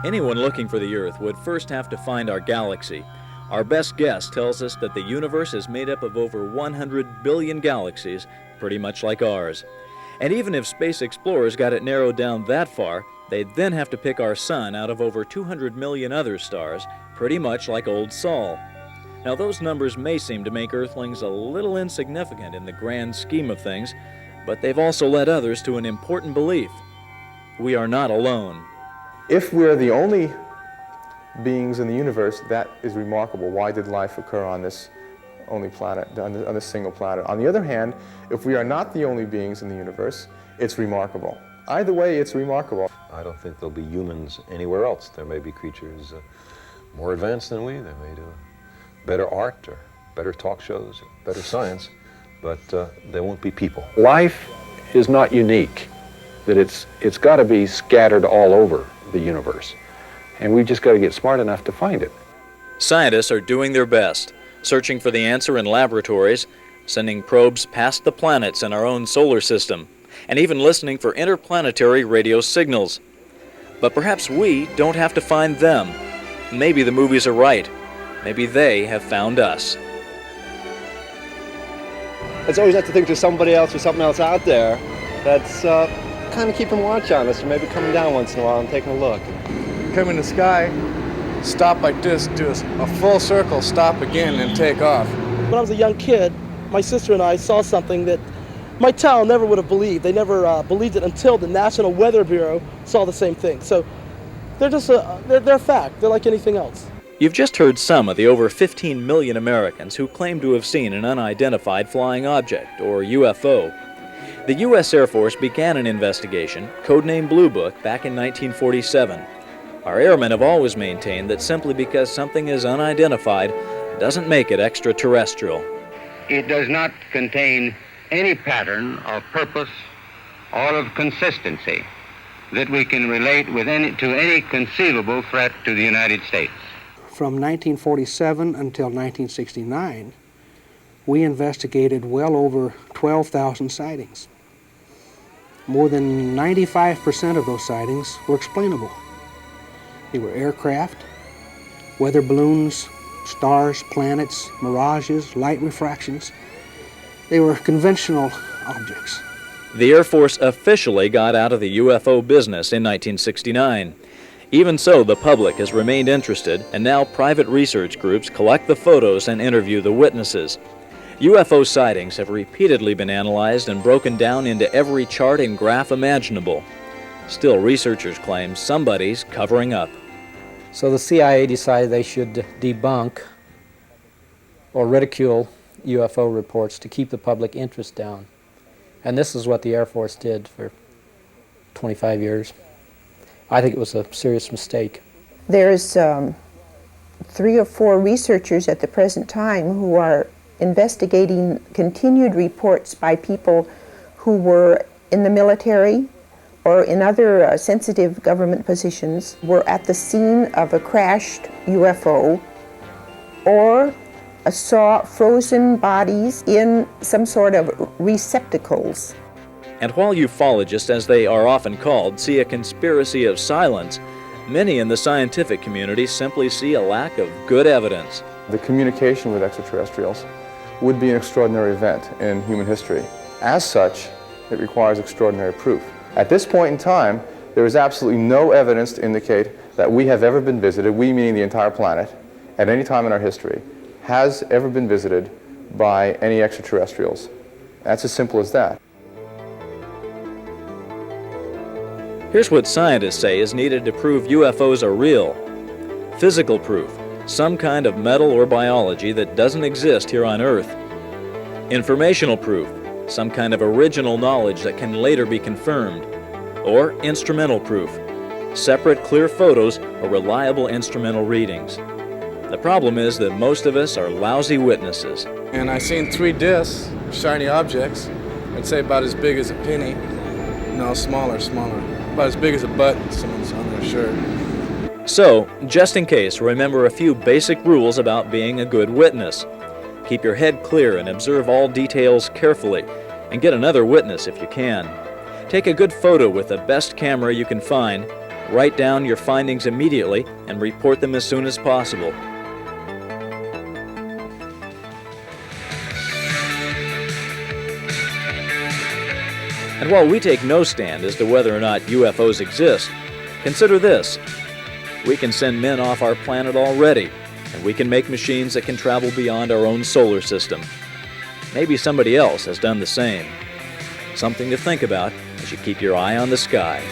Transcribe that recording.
Anyone looking for the Earth would first have to find our galaxy. Our best guess tells us that the universe is made up of over 100 billion galaxies, pretty much like ours. And even if space explorers got it narrowed down that far, they'd then have to pick our sun out of over 200 million other stars, pretty much like old Sol. Now, those numbers may seem to make Earthlings a little insignificant in the grand scheme of things, but they've also led others to an important belief. We are not alone. If we're the only beings in the universe, that is remarkable. Why did life occur on this only planet, on this single planet? On the other hand, if we are not the only beings in the universe, it's remarkable. Either way, it's remarkable. I don't think there'll be humans anywhere else. There may be creatures more advanced than we. They may do better art or better talk shows, better science, but there won't be people. Life is not unique, that it's got to be scattered all over the universe. And we've just got to get smart enough to find it. Scientists are doing their best, searching for the answer in laboratories, sending probes past the planets in our own solar system, and even listening for interplanetary radio signals. But perhaps we don't have to find them. Maybe the movies are right. Maybe they have found us. It's always nice to think there's somebody else or something else out there that's kind of keeping watch on us, or maybe coming down once in a while and taking a look. Come in the sky, stop like this, do a full circle, stop again, and take off. When I was a young kid, my sister and I saw something that my town never would have believed. They never believed it until the National Weather Bureau saw the same thing. So they're just they're fact. They're like anything else. You've just heard some of the over 15 million Americans who claim to have seen an unidentified flying object, or UFO. The U.S. Air Force began an investigation, codenamed Blue Book, back in 1947. Our airmen have always maintained that simply because something is unidentified doesn't make it extraterrestrial. It does not contain any pattern of purpose or of consistency that we can relate to any conceivable threat to the United States. From 1947 until 1969, we investigated well over 12,000 sightings. More than 95% of those sightings were explainable. They were aircraft, weather balloons, stars, planets, mirages, light refractions. They were conventional objects. The Air Force officially got out of the UFO business in 1969. Even so, the public has remained interested, and now private research groups collect the photos and interview the witnesses. UFO sightings have repeatedly been analyzed and broken down into every chart and graph imaginable. Still, researchers claim somebody's covering up. So the CIA decided they should debunk or ridicule UFO reports to keep the public interest down. And this is what the Air Force did for 25 years. I think it was a serious mistake. There's 3 or 4 researchers at the present time who are investigating continued reports by people who were in the military or in other sensitive government positions, were at the scene of a crashed UFO, or saw frozen bodies in some sort of receptacles. And while ufologists, as they are often called, see a conspiracy of silence, many in the scientific community simply see a lack of good evidence. The communication with extraterrestrials would be an extraordinary event in human history. As such, it requires extraordinary proof. At this point in time, there is absolutely no evidence to indicate that we have ever been visited, we meaning the entire planet, at any time in our history, has ever been visited by any extraterrestrials. That's as simple as that. Here's what scientists say is needed to prove UFOs are real. Physical proof, some kind of metal or biology that doesn't exist here on Earth. Informational proof, some kind of original knowledge that can later be confirmed. Or instrumental proof, separate clear photos or reliable instrumental readings. The problem is that most of us are lousy witnesses. And I seen 3 discs, shiny objects, I'd say about as big as a penny. No, smaller. About as big as a button someone's on their shirt. So, just in case, remember a few basic rules about being a good witness. Keep your head clear and observe all details carefully, and get another witness if you can. Take a good photo with the best camera you can find. Write down your findings immediately and report them as soon as possible. And while we take no stand as to whether or not UFOs exist, consider this. We can send men off our planet already, and we can make machines that can travel beyond our own solar system. Maybe somebody else has done the same. Something to think about as you keep your eye on the sky.